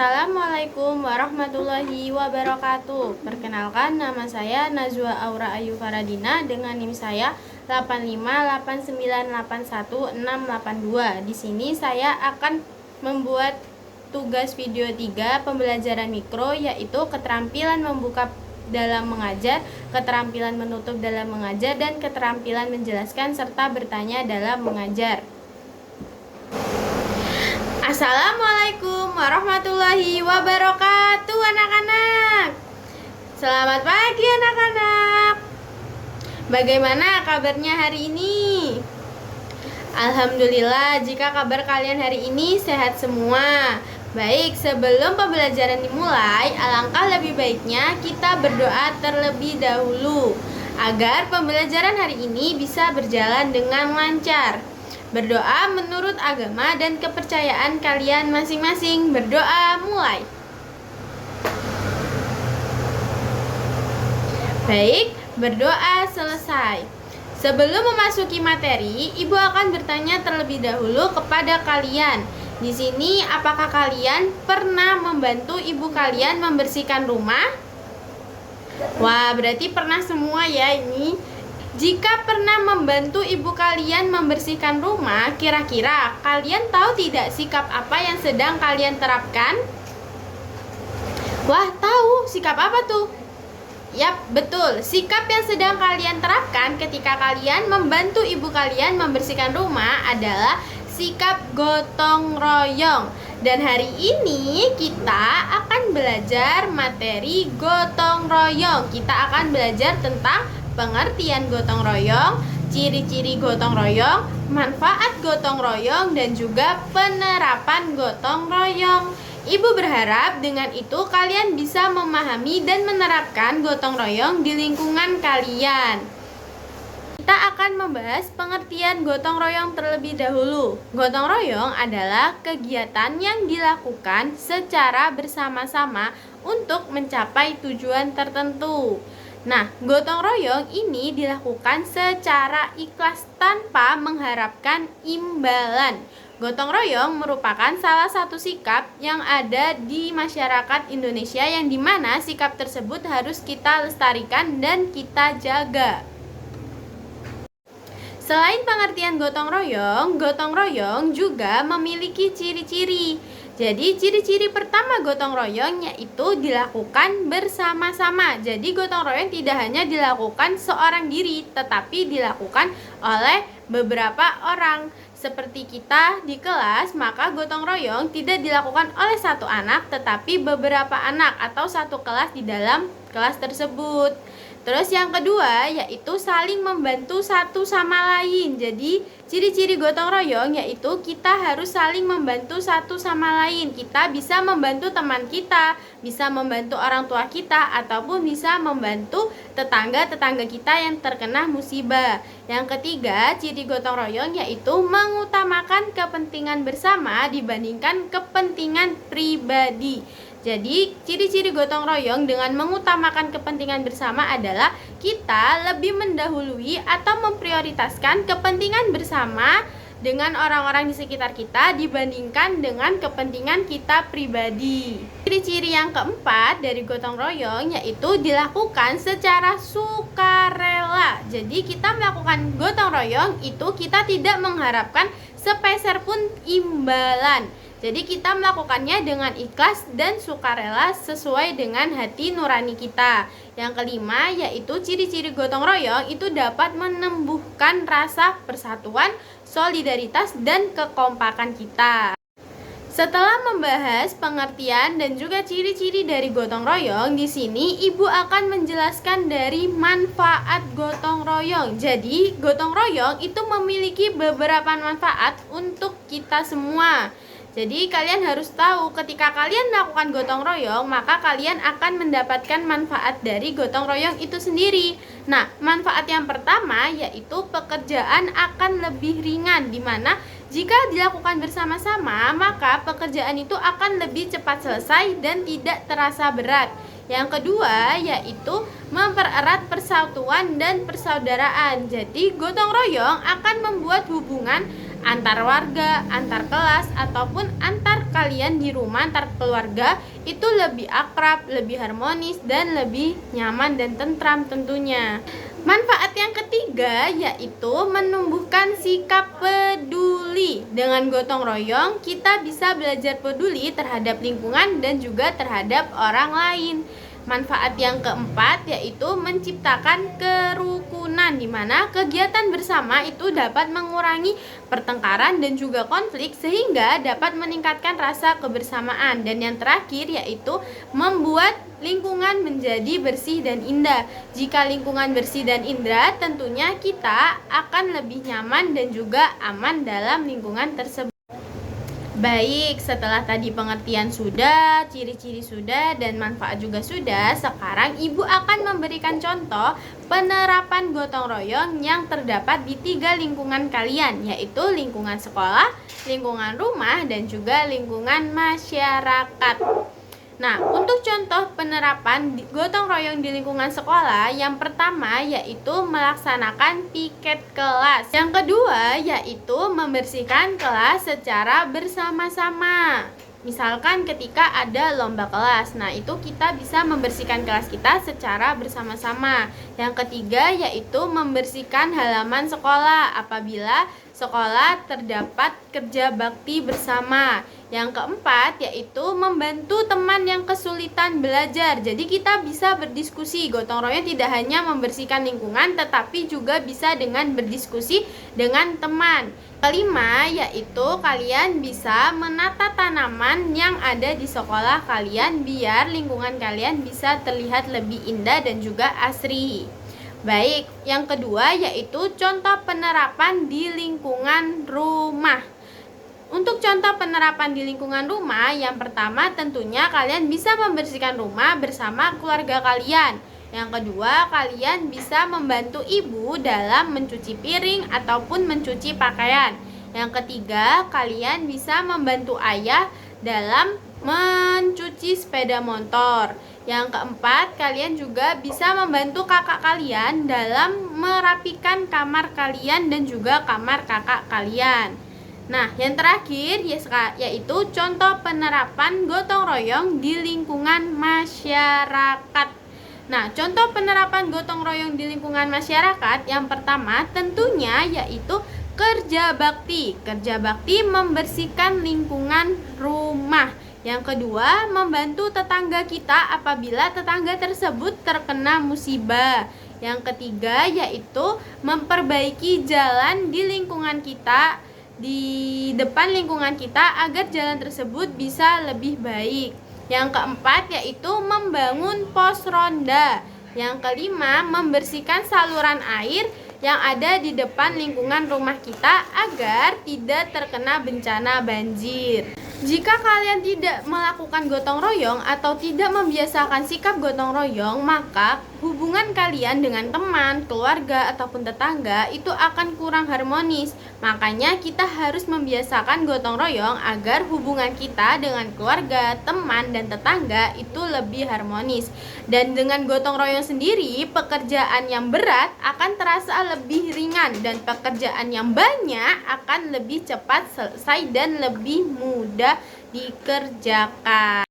Assalamualaikum warahmatullahi wabarakatuh. Perkenalkan, nama saya Najwa Aura Ayu Faradina dengan NIM saya 858981682. Di sini saya akan membuat tugas video 3 pembelajaran mikro, yaitu keterampilan membuka dalam mengajar, keterampilan menutup dalam mengajar, dan keterampilan menjelaskan serta bertanya dalam mengajar. Assalamualaikum warahmatullahi wabarakatuh anak-anak. Selamat pagi anak-anak. Bagaimana kabarnya hari ini? Alhamdulillah, jika kabar kalian hari ini sehat semua. Baik, sebelum pembelajaran dimulai, alangkah lebih baiknya kita berdoa terlebih dahulu agar pembelajaran hari ini bisa berjalan dengan lancar. Berdoa menurut agama dan kepercayaan kalian masing-masing. Berdoa mulai. Baik, berdoa selesai. Sebelum memasuki materi, Ibu akan bertanya terlebih dahulu kepada kalian. Di sini, apakah kalian pernah membantu ibu kalian membersihkan rumah? Wah, berarti pernah semua ya ini. Jika pernah membantu ibu kalian membersihkan rumah, kira-kira kalian tahu tidak sikap apa yang sedang kalian terapkan? Wah, tahu. Sikap apa tuh? Yap, betul. Sikap yang sedang kalian terapkan ketika kalian membantu ibu kalian membersihkan rumah adalah sikap gotong royong. Dan hari ini kita akan belajar materi gotong royong. Kita akan belajar tentang pengertian gotong royong, ciri-ciri gotong royong, manfaat gotong royong, dan juga penerapan gotong royong. Ibu berharap dengan itu kalian bisa memahami dan menerapkan gotong royong di lingkungan kalian. Kita akan membahas pengertian gotong royong terlebih dahulu. Gotong royong adalah kegiatan yang dilakukan secara bersama-sama untuk mencapai tujuan tertentu. Nah, gotong royong ini dilakukan secara ikhlas tanpa mengharapkan imbalan. Gotong royong merupakan salah satu sikap yang ada di masyarakat Indonesia, yang dimana sikap tersebut harus kita lestarikan dan kita jaga. Selain pengertian gotong royong juga memiliki ciri-ciri. Jadi ciri-ciri pertama gotong royong yaitu dilakukan bersama-sama. Jadi gotong royong tidak hanya dilakukan seorang diri, tetapi dilakukan oleh beberapa orang. Seperti kita di kelas, maka gotong royong tidak dilakukan oleh satu anak, tetapi beberapa anak atau satu kelas di dalam kelas tersebut. Terus yang kedua yaitu saling membantu satu sama lain. Jadi ciri-ciri gotong royong yaitu kita harus saling membantu satu sama lain. Kita bisa membantu teman kita, bisa membantu orang tua kita, ataupun bisa membantu tetangga-tetangga kita yang terkena musibah. Yang ketiga, ciri gotong royong yaitu mengutamakan kepentingan bersama dibandingkan kepentingan pribadi. Jadi, ciri-ciri gotong royong dengan mengutamakan kepentingan bersama adalah kita lebih mendahului atau memprioritaskan kepentingan bersama dengan orang-orang di sekitar kita dibandingkan dengan kepentingan kita pribadi. Ciri-ciri yang keempat dari gotong royong yaitu dilakukan secara sukarela. Jadi, kita melakukan gotong royong itu kita tidak mengharapkan sepeser pun imbalan. Jadi kita melakukannya dengan ikhlas dan sukarela sesuai dengan hati nurani kita. Yang kelima yaitu ciri-ciri gotong royong itu dapat menumbuhkan rasa persatuan, solidaritas, dan kekompakan kita. Setelah membahas pengertian dan juga ciri-ciri dari gotong royong, di sini Ibu akan menjelaskan dari manfaat gotong royong. Jadi, gotong royong itu memiliki beberapa manfaat untuk kita semua. Jadi kalian harus tahu ketika kalian melakukan gotong royong, maka kalian akan mendapatkan manfaat dari gotong royong itu sendiri. Nah, manfaat yang pertama yaitu pekerjaan akan lebih ringan, dimana jika dilakukan bersama-sama, maka pekerjaan itu akan lebih cepat selesai dan tidak terasa berat. Yang kedua yaitu mempererat persatuan dan persaudaraan. Jadi gotong royong akan membuat hubungan antar warga, antar kelas, ataupun antar kalian di rumah, antar keluarga, itu lebih akrab, lebih harmonis, dan lebih nyaman dan tentram tentunya. Manfaat yang ketiga yaitu menumbuhkan sikap peduli. Dengan gotong royong, kita bisa belajar peduli terhadap lingkungan dan juga terhadap orang lain. Manfaat yang keempat yaitu menciptakan kerukunan, di mana kegiatan bersama itu dapat mengurangi pertengkaran dan juga konflik sehingga dapat meningkatkan rasa kebersamaan. Dan yang terakhir yaitu membuat lingkungan menjadi bersih dan indah. Jika lingkungan bersih dan indah, tentunya kita akan lebih nyaman dan juga aman dalam lingkungan tersebut. Baik, setelah tadi pengertian sudah, ciri-ciri sudah, dan manfaat juga sudah, sekarang Ibu akan memberikan contoh penerapan gotong royong yang terdapat di 3 lingkungan kalian, yaitu lingkungan sekolah, lingkungan rumah, dan juga lingkungan masyarakat. Nah, untuk contoh penerapan gotong royong di lingkungan sekolah, yang pertama yaitu melaksanakan piket kelas. Yang kedua yaitu membersihkan kelas secara bersama-sama. Misalkan ketika ada lomba kelas, nah itu kita bisa membersihkan kelas kita secara bersama-sama. Yang ketiga yaitu membersihkan halaman sekolah apabila sekolah terdapat kerja bakti bersama. Yang keempat yaitu membantu teman yang kesulitan belajar. Jadi kita bisa berdiskusi. Gotong royong tidak hanya membersihkan lingkungan, tetapi juga bisa dengan berdiskusi dengan teman. Kelima yaitu kalian bisa menata tanaman yang ada di sekolah kalian biar lingkungan kalian bisa terlihat lebih indah dan juga asri. Baik, yang kedua yaitu contoh penerapan di lingkungan rumah. Untuk contoh penerapan di lingkungan rumah, yang pertama tentunya kalian bisa membersihkan rumah bersama keluarga kalian. Yang kedua, kalian bisa membantu ibu dalam mencuci piring ataupun mencuci pakaian. Yang ketiga, kalian bisa membantu ayah dalam mencuci sepeda motor. Yang keempat, kalian juga bisa membantu kakak kalian dalam merapikan kamar kalian dan juga kamar kakak kalian. Nah, yang terakhir yaitu contoh penerapan gotong royong di lingkungan masyarakat. Nah, contoh penerapan gotong royong di lingkungan masyarakat yang pertama tentunya yaitu kerja bakti. Kerja bakti membersihkan lingkungan rumah. Yang kedua, membantu tetangga kita apabila tetangga tersebut terkena musibah. Yang ketiga yaitu memperbaiki jalan di lingkungan kita, di depan lingkungan kita agar jalan tersebut bisa lebih baik. Yang keempat yaitu membangun pos ronda. Yang kelima, membersihkan saluran air yang ada di depan lingkungan rumah kita agar tidak terkena bencana banjir. Jika kalian tidak melakukan gotong royong atau tidak membiasakan sikap gotong royong, maka hubungan kalian dengan teman, keluarga, ataupun tetangga itu akan kurang harmonis. Makanya kita harus membiasakan gotong royong agar hubungan kita dengan keluarga, teman, dan tetangga itu lebih harmonis. Dan dengan gotong royong sendiri, pekerjaan yang berat akan terasa lebih ringan dan pekerjaan yang banyak akan lebih cepat selesai dan lebih mudah dikerjakan.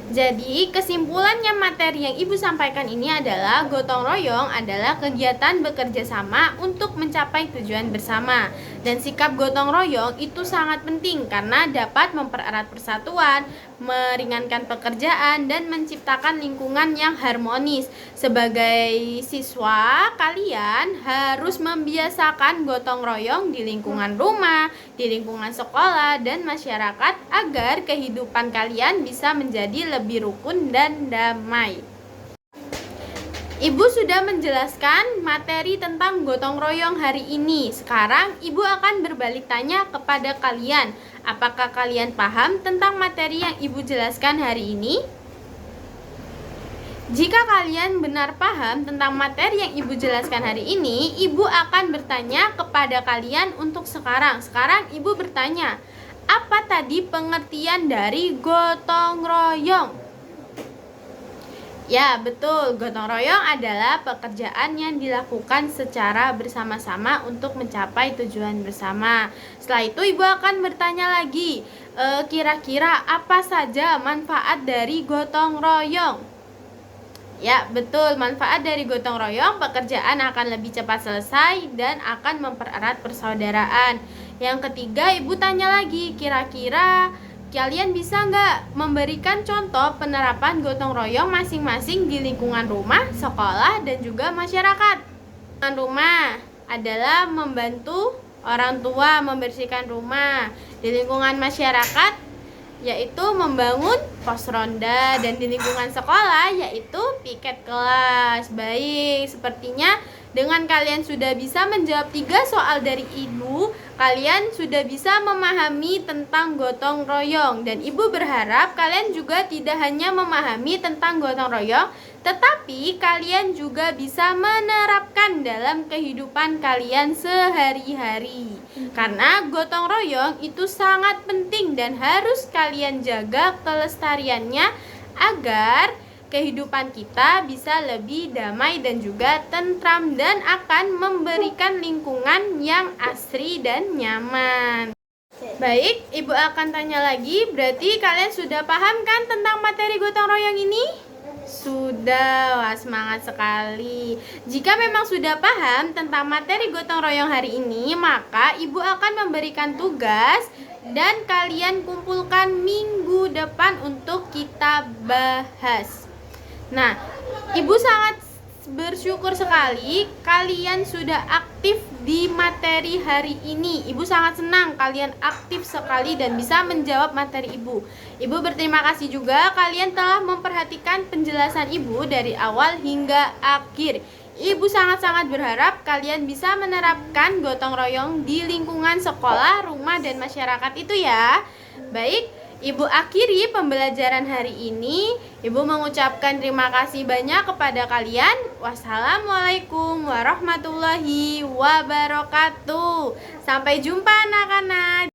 Jadi kesimpulannya materi yang Ibu sampaikan ini adalah gotong royong adalah kegiatan bekerja sama untuk mencapai tujuan bersama. Dan sikap gotong royong itu sangat penting karena dapat mempererat persatuan, meringankan pekerjaan, dan menciptakan lingkungan yang harmonis. Sebagai siswa, kalian harus membiasakan gotong royong di lingkungan rumah, di lingkungan sekolah, dan masyarakat agar kehidupan kalian bisa menjadi lebih rukun dan damai. Ibu sudah menjelaskan materi tentang gotong royong hari ini. Sekarang Ibu akan berbalik tanya kepada kalian. Apakah kalian paham tentang materi yang Ibu jelaskan hari ini? Jika kalian benar paham tentang materi yang Ibu jelaskan hari ini, Ibu akan bertanya kepada kalian untuk sekarang. Sekarang Ibu bertanya, apa tadi pengertian dari gotong royong? Ya, betul. Gotong royong adalah pekerjaan yang dilakukan secara bersama-sama untuk mencapai tujuan bersama. Setelah itu, Ibu akan bertanya lagi, kira-kira apa saja manfaat dari gotong royong? Ya, betul. Manfaat dari gotong royong, pekerjaan akan lebih cepat selesai dan akan mempererat persaudaraan. Yang ketiga, Ibu tanya lagi, kira-kira kalian bisa nggak memberikan contoh penerapan gotong royong masing-masing di lingkungan rumah, sekolah, dan juga masyarakat? Lingkungan rumah adalah membantu orang tua membersihkan rumah. Di lingkungan masyarakat yaitu membangun pos ronda, dan di lingkungan sekolah yaitu piket kelas. Baik, sepertinya dengan kalian sudah bisa menjawab 3 soal dari Ibu, kalian sudah bisa memahami tentang gotong royong. Dan Ibu berharap kalian juga tidak hanya memahami tentang gotong royong, tetapi kalian juga bisa menerapkan dalam kehidupan kalian sehari-hari. Karena gotong royong itu sangat penting dan harus kalian jaga kelestariannya agar kehidupan kita bisa lebih damai dan juga tentram dan akan memberikan lingkungan yang asri dan nyaman. Baik, Ibu akan tanya lagi, berarti kalian sudah paham kan tentang materi gotong royong ini? Sudah, wah semangat sekali. Jika memang sudah paham tentang materi gotong royong hari ini, maka Ibu akan memberikan tugas dan kalian kumpulkan minggu depan untuk kita bahas. Nah, Ibu sangat bersyukur sekali kalian sudah aktif di materi hari ini. Ibu sangat senang kalian aktif sekali dan bisa menjawab materi Ibu. Ibu berterima kasih juga kalian telah memperhatikan penjelasan Ibu dari awal hingga akhir. Ibu sangat-sangat berharap kalian bisa menerapkan gotong royong di lingkungan sekolah, rumah, dan masyarakat itu ya. Baik, Ibu akhiri pembelajaran hari ini. Ibu mengucapkan terima kasih banyak kepada kalian. Wassalamualaikum warahmatullahi wabarakatuh. Sampai jumpa anak-anak